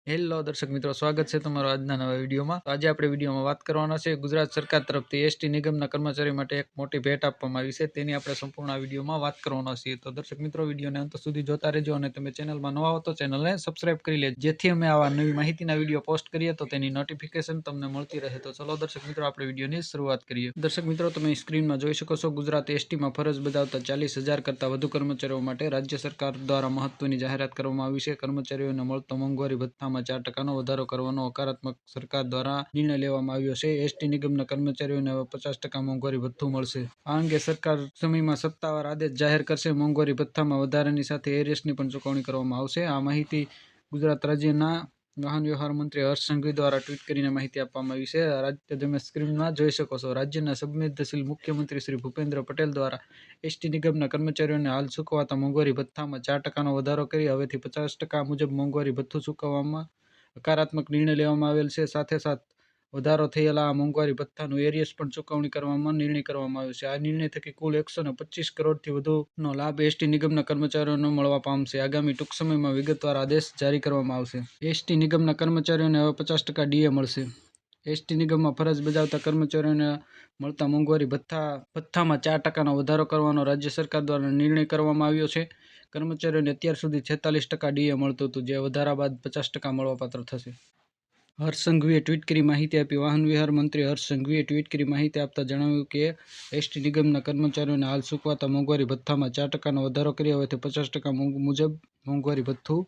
Hello દર્શક મિત્રો, સ્વાગત છે તમારો આજના નવા વિડીયોમાં। તો આજે આપણે વિડીયોમાં વાત કરવાના છે ગુજરાત સરકાર તરફથી એસટી નિગમના કર્મચારીઓ માટે એક મોટી ભેટ આપવામાં આવી છે, તેની આપણે સંપૂર્ણ વિડીયોમાં વાત કરવાના છીએ। તો દર્શક મિત્રો, વિડીયોને અંત સુધી જોતા રહેજો અને તમે ચેનલમાં નવા હો તો ચેનલને સબસ્ક્રાઇબ કરી લેજો, જેથી અમે આવા નવી માહિતીના વિડીયો પોસ્ટ કરીએ તો તેની નોટિફિકેશન તમને મળતી રહે। તો ચલો દર્શક મિત્રો, આપણે વિડીયોની શરૂઆત કરીએ। દર્શક મિત્રો, તમે સ્ક્રીનમાં જોઈ શકો છો, ગુજરાત એસટીમાં ફરજ બજાવતા 40,000 કરતાં વધુ કર્મચારીઓ માટે રાજ્ય સરકાર દ્વારા મહત્વની જાહેરાત કરવામાં આવી છે। કર્મચારીઓને મળતો મોંઘવારી ભથ્થામાં 4% વધારો કરવાનો હકારાત્મક સરકાર દ્વારા નિર્ણય લેવામાં આવ્યો છે। એસટી નિગમના કર્મચારીઓને હવે 50% મોંઘવારી ભથ્થું મળશે। આ અંગે સરકાર સમયમાં સત્તાવાર આદેશ જાહેર કરશે। મોંઘવારી ભથ્થામાં વધારાની સાથે એરિયર્સની પણ ચૂકવણી કરવામાં આવશે। આ માહિતી ગુજરાત રાજ્યના વાહન વ્યવહાર મંત્રી હર્ષ સંઘવી દ્વારા ટ્વીટ કરીને માહિતી આપવામાં આવી છે। રાજ્ય તમે સ્ક્રીનમાં જોઈ શકો છો, રાજ્યના સંવેદનશીલ મુખ્યમંત્રી શ્રી ભૂપેન્દ્ર પટેલ દ્વારા એસટી નિગમના કર્મચારીઓને હાલ ચૂકવાતા મોંઘવારી ભથ્થામાં 4%નો વધારો કરી હવેથી 50% મુજબ મોંઘવારી ભથ્થું ચૂકવવામાં હકારાત્મક નિર્ણય લેવામાં આવેલ છે। સાથે વધારો થયેલા આ મોંઘવારી ભથ્થાનું એરિયર્સ પણ ચૂકવણી કરવામાં નિર્ણય કરવામાં આવ્યો છે। આ નિર્ણય થકી કુલ 125 કરોડથી વધુનો લાભ એસટી નિગમના કર્મચારીઓને મળવા પામશે। આગામી ટૂંક સમયમાં વિગતવાર આદેશ જારી કરવામાં આવશે। એસટી નિગમના કર્મચારીઓને હવે 50% ડીએ મળશે। એસટી નિગમમાં ફરજ બજાવતા કર્મચારીઓને મળતા મોંઘવારી ભથ્થામાં 4%નો વધારો કરવાનો રાજ્ય સરકાર દ્વારા નિર્ણય કરવામાં આવ્યો છે। કર્મચારીઓને અત્યાર સુધી 46% ડીએ મળતું હતું, જે વધારા બાદ 50% મળવાપાત્ર થશે। હર્ષ સંઘવીએ ટ્વીટ કરી માહિતી આપી। વાહન વ્યવહાર મંત્રી હર્ષ સંઘવીએ ટ્વીટ કરી માહિતી આપતા જણાવ્યું કે એસટી નિગમના કર્મચારીઓને હાલ ચૂકવાતા મોંઘવારી ભથ્થામાં 4%નો વધારો કરી હવેથી 50% મુજબ મોંઘવારી ભથ્થું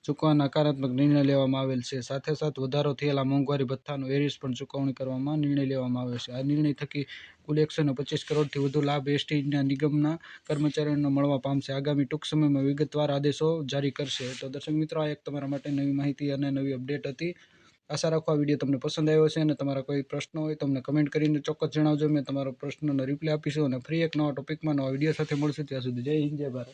ચૂકવવાના હકારાત્મક નિર્ણય લેવામાં આવેલ છે। સાથે વધારો થયેલા મોંઘવારી ભથ્થાનું એરિયર્સ પણ ચૂકવણી કરવામાં નિર્ણય લેવામાં આવ્યો છે। આ નિર્ણય થકી કુલ 125 કરોડથી વધુ લાભ એસટી નિગમના કર્મચારીઓને મળવા પામશે। આગામી ટૂંક સમયમાં વિગતવાર આદેશો જારી કરશે। તો દર્શક મિત્રો, આ એક તમારા માટે નવી માહિતી અને નવી અપડેટ હતી। આશા રાખો આ વિડીયો તમને પસંદ આવ્યો છે અને તમારા કોઈ પ્રશ્નો હોય તો અમને કમેન્ટ કરીને ચોક્કસ જણાવજો। મેં તમારો પ્રશ્નનો રિપ્લાય આપીશું અને ફરી એક નવા ટોપિકમાં નવા વિડીયો સાથે મળશું। ત્યાં સુધી જય હિન્દ, જય ભારત।